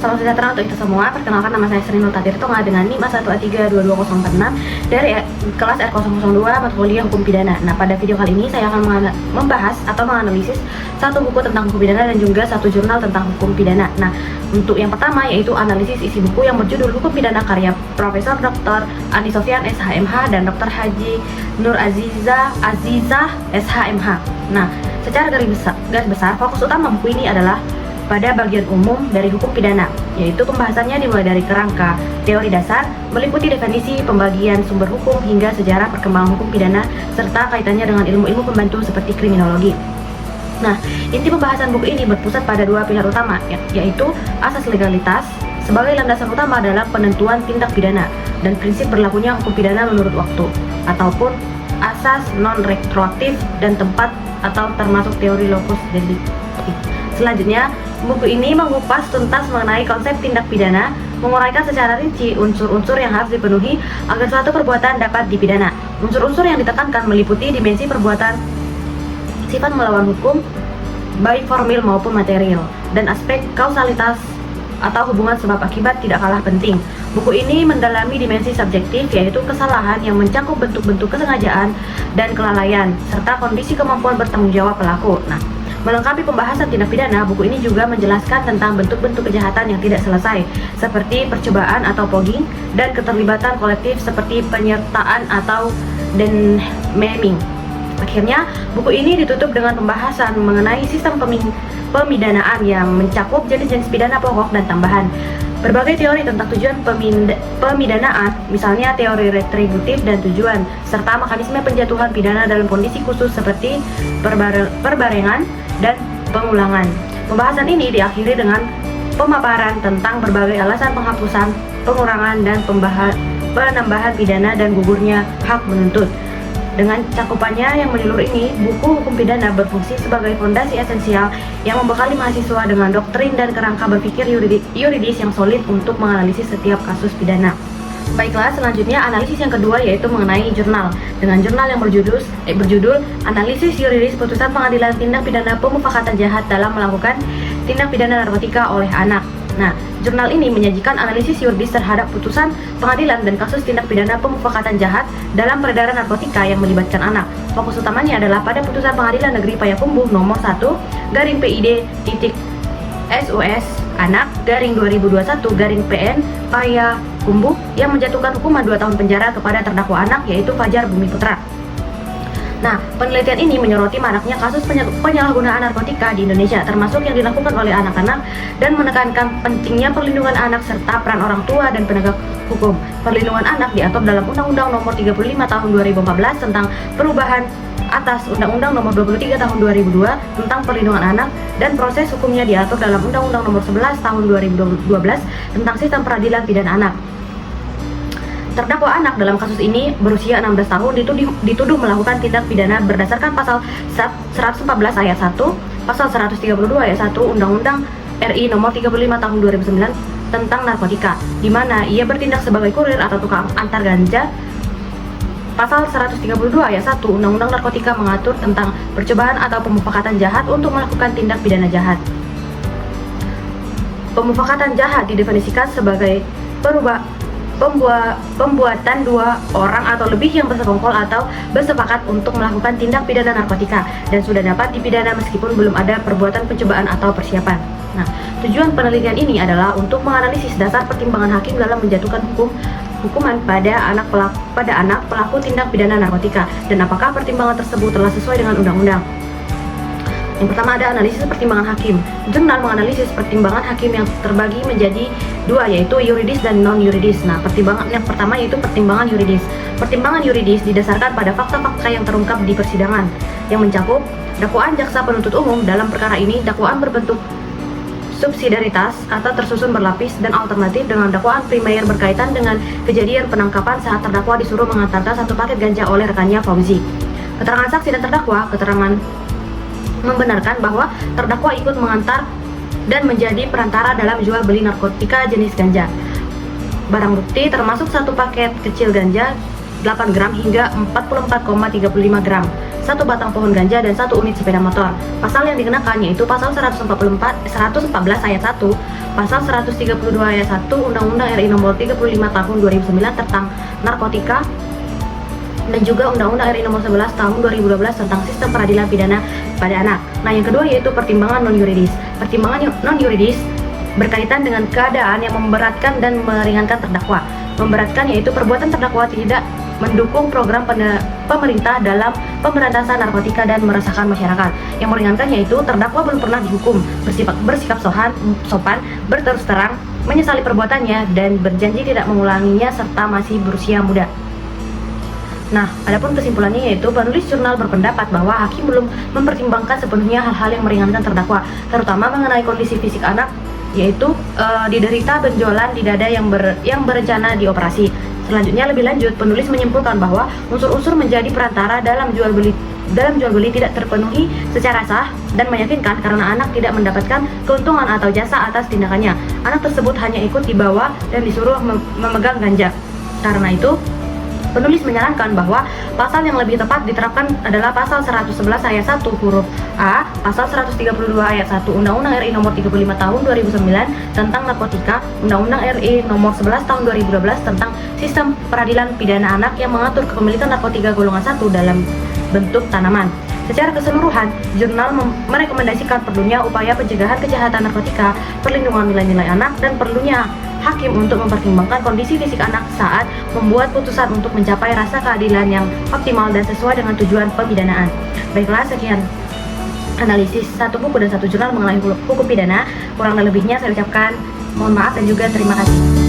Salam sejahtera untuk kita semua. Perkenalkan, nama saya Sri Nur Tatirtonga dengan NIM A1A3222046 dari kelas R002 mata kuliah Hukum Pidana. Nah, pada video kali ini saya akan membahas atau menganalisis satu buku tentang hukum pidana dan juga satu jurnal tentang hukum pidana. Nah, untuk yang pertama yaitu analisis isi buku yang berjudul Hukum Pidana karya Profesor Dr. Andi Sofyan SHMH dan Dr. Haji Nur Azizah SHMH. Nah, secara garis besar fokus utama buku ini adalah pada bagian umum dari hukum pidana, yaitu pembahasannya dimulai dari kerangka, teori dasar, meliputi definisi, pembagian sumber hukum, hingga sejarah perkembangan hukum pidana, serta kaitannya dengan ilmu-ilmu pembantu seperti kriminologi. Nah, inti pembahasan buku ini berpusat pada dua pilar utama, yaitu asas legalitas. Sebagai landasan utama adalah penentuan tindak pidana dan prinsip berlakunya hukum pidana menurut waktu, ataupun asas non-retroaktif dan tempat atau termasuk teori locus delicti. Selanjutnya, buku ini mengupas tuntas mengenai konsep tindak pidana, menguraikan secara rinci unsur-unsur yang harus dipenuhi agar suatu perbuatan dapat dipidana. Unsur-unsur yang ditekankan meliputi dimensi perbuatan, sifat melawan hukum, baik formil maupun material, dan aspek kausalitas atau hubungan sebab akibat tidak kalah penting. Buku ini mendalami dimensi subjektif, yaitu kesalahan yang mencakup bentuk-bentuk kesengajaan dan kelalaian, serta kondisi kemampuan bertanggung jawab pelaku. Nah, melengkapi pembahasan tindak pidana, buku ini juga menjelaskan tentang bentuk-bentuk kejahatan yang tidak selesai, seperti percobaan atau fogging, dan keterlibatan kolektif seperti penyertaan atau maiming. Akhirnya, buku ini ditutup dengan pembahasan mengenai sistem pemidanaan yang mencakup jenis-jenis pidana pokok dan tambahan. Berbagai teori tentang tujuan pemidanaan, misalnya teori retributif dan tujuan, serta mekanisme penjatuhan pidana dalam kondisi khusus seperti perbarengan dan pengulangan. Pembahasan ini diakhiri dengan pemaparan tentang berbagai alasan penghapusan, pengurangan, dan penambahan pidana dan gugurnya hak menuntut. Dengan cakupannya yang menyeluruh ini, buku hukum pidana berfungsi sebagai fondasi esensial yang membekali mahasiswa dengan doktrin dan kerangka berpikir yuridis yang solid untuk menganalisis setiap kasus pidana. Baiklah, selanjutnya analisis yang kedua yaitu mengenai jurnal. Dengan jurnal yang berjudul Analisis Yuridis Putusan Pengadilan Tindak Pidana Pemufakatan Jahat dalam Melakukan Tindak Pidana Narkotika oleh Anak. Nah, jurnal ini menyajikan analisis yuridis terhadap putusan pengadilan dan kasus tindak pidana pemufakatan jahat dalam peredaran narkotika yang melibatkan anak. Fokus utamanya adalah pada putusan Pengadilan Negeri Payakumbuh nomor 1/PID.SUS Anak /2021/PN Payakumbuh yang menjatuhkan hukuman 2 tahun penjara kepada terdakwa anak yaitu Fajar Bumi Putra. Nah, penelitian ini menyoroti maraknya kasus penyalahgunaan narkotika di Indonesia, termasuk yang dilakukan oleh anak-anak, dan menekankan pentingnya perlindungan anak serta peran orang tua dan penegak hukum. Perlindungan anak diatur dalam Undang-Undang Nomor 35 Tahun 2014 tentang perubahan atas Undang-Undang Nomor 23 Tahun 2002 tentang perlindungan anak, dan proses hukumnya diatur dalam Undang-Undang Nomor 11 Tahun 2012 tentang sistem peradilan pidana anak. Terdakwa anak dalam kasus ini berusia 16 tahun dituduh melakukan tindak pidana berdasarkan pasal 114 ayat 1, pasal 132 ayat 1 Undang-Undang RI Nomor 35 Tahun 2009 tentang narkotika, di mana ia bertindak sebagai kurir atau tukang antar ganja. Pasal 132 ayat 1 Undang-Undang Narkotika mengatur tentang percobaan atau pemufakatan jahat untuk melakukan tindak pidana jahat. Pemufakatan jahat didefinisikan sebagai pembuatan 2 orang atau lebih yang bersekongkol atau bersepakat untuk melakukan tindak pidana narkotika dan sudah dapat dipidana meskipun belum ada perbuatan pencobaan atau persiapan. Nah, tujuan penelitian ini adalah untuk menganalisis dasar pertimbangan hakim dalam menjatuhkan hukuman pada anak pelaku tindak pidana narkotika dan apakah pertimbangan tersebut telah sesuai dengan undang-undang. Yang pertama ada analisis pertimbangan hakim. Jurnal menganalisis pertimbangan hakim yang terbagi menjadi 2, yaitu yuridis dan non-yuridis. Nah, pertimbangan yang pertama yaitu pertimbangan yuridis. Pertimbangan yuridis didasarkan pada fakta-fakta yang terungkap di persidangan, yang mencakup dakwaan jaksa penuntut umum. Dalam perkara ini, dakwaan berbentuk subsidiaritas atau tersusun berlapis dan alternatif dengan dakwaan primer berkaitan dengan kejadian penangkapan saat terdakwa disuruh mengantarkan 1 paket ganja oleh rekannya Fauzi. Keterangan saksi dan terdakwa, keterangan membenarkan bahwa terdakwa ikut mengantar dan menjadi perantara dalam jual beli narkotika jenis ganja. Barang bukti termasuk 1 paket kecil ganja gram hingga 44,35 gram, 1 batang pohon ganja, dan 1 unit sepeda motor. Pasal yang dikenakan yaitu pasal 114 ayat 1, pasal 132 ayat 1 Undang-Undang RI nomor 35 tahun 2009 tentang narkotika, dan juga Undang-Undang RI nomor 11 tahun 2012 tentang sistem peradilan pidana pada anak. Nah, yang kedua yaitu pertimbangan non-yuridis. Pertimbangan non-yuridis berkaitan dengan keadaan yang memberatkan dan meringankan terdakwa. Memberatkan yaitu perbuatan terdakwa tidak mendukung program pemerintah dalam pemberantasan narkotika dan meresahkan masyarakat. Yang meringankan yaitu terdakwa belum pernah dihukum, bersikap sopan, berterus terang, menyesali perbuatannya, dan berjanji tidak mengulanginya serta masih berusia muda. Nah, adapun kesimpulannya yaitu penulis jurnal berpendapat bahwa hakim belum mempertimbangkan sepenuhnya hal-hal yang meringankan terdakwa, terutama mengenai kondisi fisik anak, yaitu diderita benjolan di dada yang berencana dioperasi. Selanjutnya lebih lanjut, penulis menyimpulkan bahwa unsur-unsur menjadi perantara dalam jual beli tidak terpenuhi secara sah dan meyakinkan karena anak tidak mendapatkan keuntungan atau jasa atas tindakannya. Anak tersebut hanya ikut dibawa dan disuruh memegang ganja. Karena itu, penulis menyarankan bahwa pasal yang lebih tepat diterapkan adalah pasal 111 ayat 1 huruf A, pasal 132 ayat 1 Undang-Undang RI nomor 35 tahun 2009 tentang narkotika, Undang-Undang RI nomor 11 tahun 2012 tentang sistem peradilan pidana anak yang mengatur kepemilikan narkotika golongan 1 dalam bentuk tanaman. Secara keseluruhan, jurnal merekomendasikan perlunya upaya pencegahan kejahatan narkotika, perlindungan nilai-nilai anak, dan perlunya hakim untuk mempertimbangkan kondisi fisik anak saat membuat putusan untuk mencapai rasa keadilan yang optimal dan sesuai dengan tujuan pemidanaan. Baiklah, sekian analisis satu buku dan satu jurnal mengenai hukum pidana. Kurang dan lebihnya saya ucapkan mohon maaf dan juga terima kasih.